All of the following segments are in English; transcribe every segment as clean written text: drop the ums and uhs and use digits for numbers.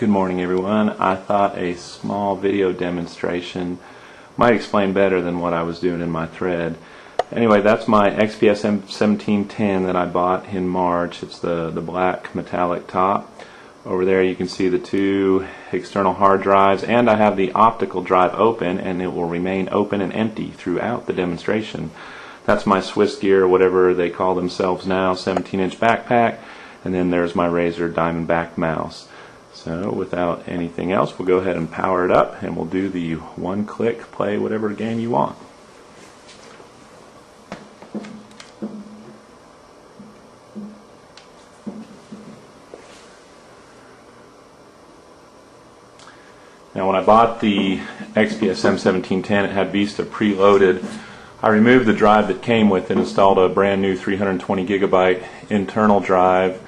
Good morning, everyone. I thought a small video demonstration might explain better than what I was doing in my thread. Anyway, that's my XPS M1710 that I bought in March. It's the black metallic top. Over there you can see the two external hard drives, and I have the optical drive open, and it will remain open and empty throughout the demonstration. That's my Swiss Gear, whatever they call themselves now, 17-inch backpack, and then there's my Razer Diamondback mouse. So without anything else, we'll go ahead and power it up, and we'll do the one-click play whatever game you want. Now, when I bought the XPS M1710, it had Vista preloaded. I removed the drive that came with it, installed a brand new 320 gigabyte internal drive,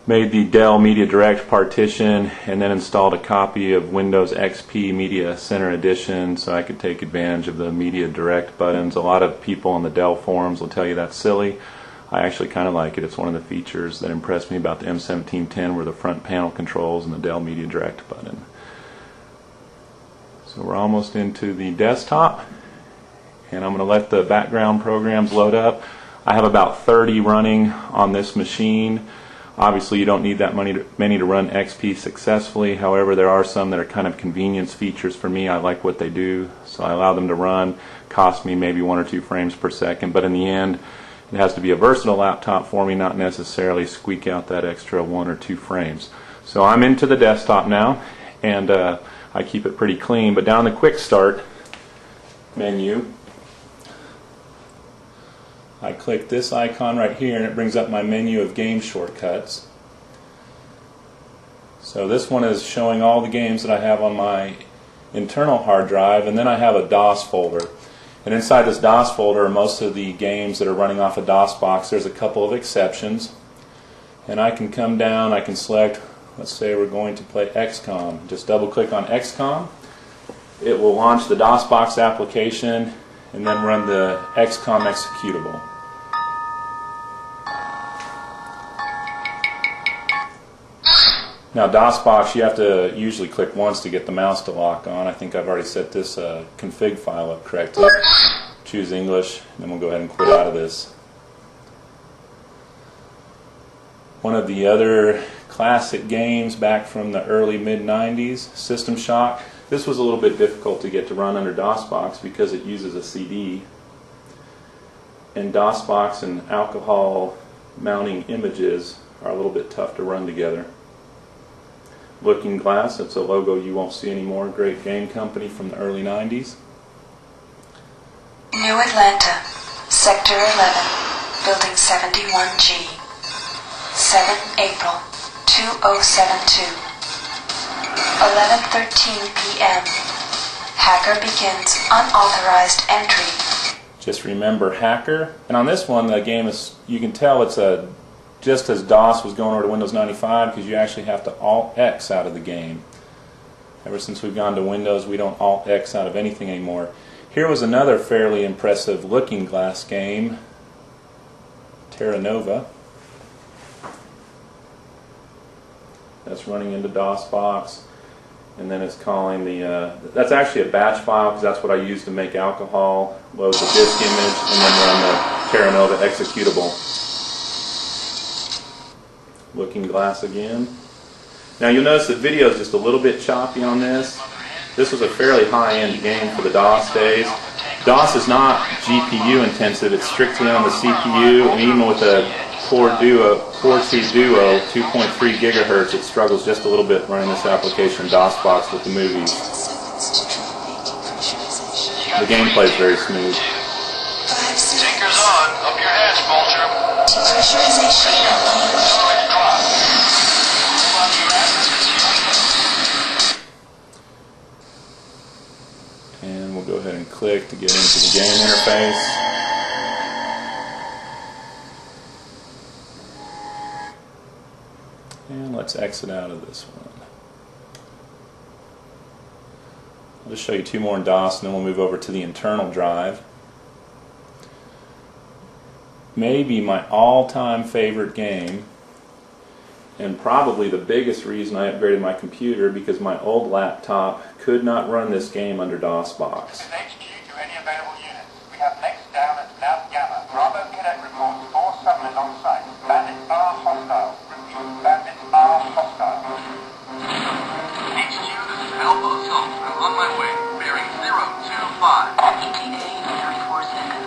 made the Dell Media Direct partition, and then installed a copy of Windows XP Media Center Edition so I could take advantage of the Media Direct buttons. A lot of people on the Dell forums will tell you that's silly. I actually kind of like it. It's one of the features that impressed me about the M1710 were the front panel controls and the Dell Media Direct button. So we're almost into the desktop, and I'm going to let the background programs load up. I have about 30 running on this machine. Obviously, you don't need that many to run XP successfully. However, there are some that are kind of convenience features for me. I like what they do, so I allow them to run. Cost me maybe 1 or 2 frames per second, but in the end, it has to be a versatile laptop for me, not necessarily squeak out that extra 1 or 2 frames. So I'm into the desktop now, and I keep it pretty clean. But down the Quick Start menu, I click this icon right here, and it brings up my menu of game shortcuts. So this one is showing all the games that I have on my internal hard drive, and then I have a DOS folder. And inside this DOS folder are most of the games that are running off a DOSBox. There's a couple of exceptions. And I can come down, I can select, let's say we're going to play XCOM. Just double click on XCOM. It will launch the DOSBox application and then run the XCOM executable. Now, DOSBox, you have to usually click once to get the mouse to lock on. I think I've already set this config file up correctly. Choose English, and then we'll go ahead and quit out of this. One of the other classic games back from the early mid-90s, System Shock. This was a little bit difficult to get to run under DOSBox because it uses a CD. And DOSBox and alcohol mounting images are a little bit tough to run together. Looking Glass, that's a logo you won't see anymore. Great game company from the early 90s. New Atlanta, Sector 11, Building 71G, 7 April 2072, 11:13 p.m. Hacker begins unauthorized entry. Just remember Hacker. And on this one, the game is, you can tell it's a just as DOS was going over to Windows 95, because you actually have to Alt-X out of the game. Ever since we've gone to Windows, we don't Alt-X out of anything anymore. Here was another fairly impressive Looking Glass game, Terra Nova. That's running into DOSBox, and then it's calling the, that's actually a batch file, because that's what I use to make alcohol, load the disk image, and then run the Terra Nova executable. Looking Glass again. Now you'll notice the video is just a little bit choppy on this. This was a fairly high-end game for the DOS days. DOS is not GPU intensive, it's strictly on the CPU, and even with a Core 2 Duo 2.3 gigahertz, it struggles just a little bit running this application DOSBox with the movies. The gameplay is very smooth. Tinkers on, up your hatch, Vulture. And we'll go ahead and click to get into the game interface. And let's exit out of this one. I'll just show you 2 more in DOS, and then we'll move over to the internal drive. Maybe my all-time favorite game and probably the biggest reason I upgraded my computer, because my old laptop could not run this game under DOSBox. This is HQ to any available units. We have next down at Mount Gamma. Bravo Cadet reports 4 submarines on site. Bandits are hostile. Repeat, bandits are hostile. HQ, this is Alpha Assault. I'm on my way. Bearing 025. ETA 34 seconds.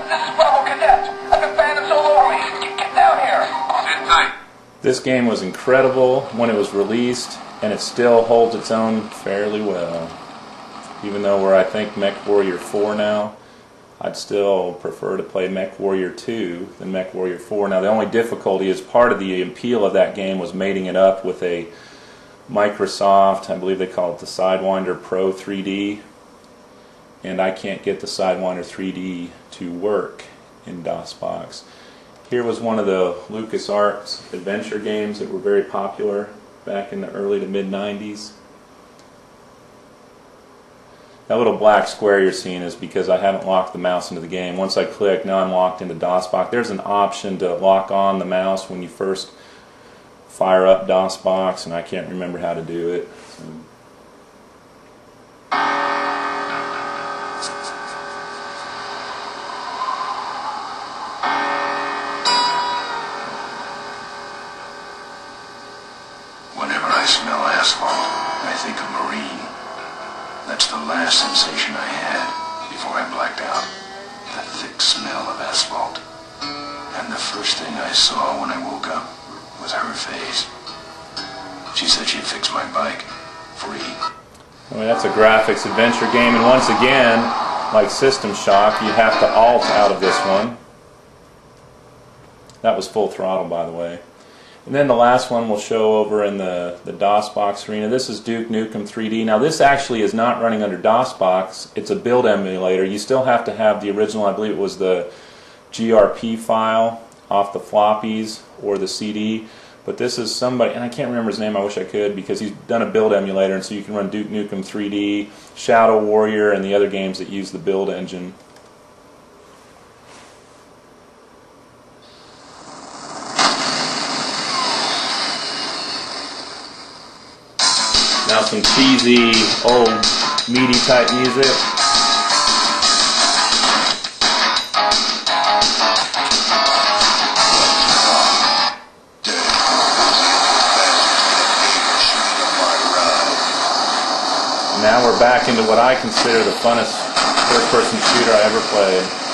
This is Bravo Cadet. I've got bandits all over me. Get down here. Sit tight. This game was incredible when it was released, and it still holds its own fairly well. Even though we're, I think, MechWarrior 4 now, I'd still prefer to play MechWarrior 2 than MechWarrior 4. Now, the only difficulty is part of the appeal of that game was mating it up with a Microsoft, I believe they call it the Sidewinder Pro 3D, and I can't get the Sidewinder 3D to work in DOSBox. Here was one of the LucasArts adventure games that were very popular back in the early to mid-90s. That little black square you're seeing is because I haven't locked the mouse into the game. Once I click, now I'm locked into DOSBox. There's an option to lock on the mouse when you first fire up DOSBox, and I can't remember how to do it. So. Whenever I smell asphalt, I think of Marine. That's the last sensation I had before I blacked out. The thick smell of asphalt. And the first thing I saw when I woke up was her face. She said she'd fix my bike. Free. I mean, that's a graphics adventure game, and once again, like System Shock, you have to alt out of this one. That was full throttle, by the way. And then the last one we'll show over in the DOSBox arena. This is Duke Nukem 3D. Now this actually is not running under DOSBox. It's a build emulator. You still have to have the original, I believe it was the GRP file off the floppies or the CD. But this is somebody, and I can't remember his name, I wish I could, because he's done a build emulator, and so you can run Duke Nukem 3D, Shadow Warrior, and the other games that use the build engine. Now some cheesy, old, meaty type music. Now we're back into what I consider the funnest first-person shooter I ever played.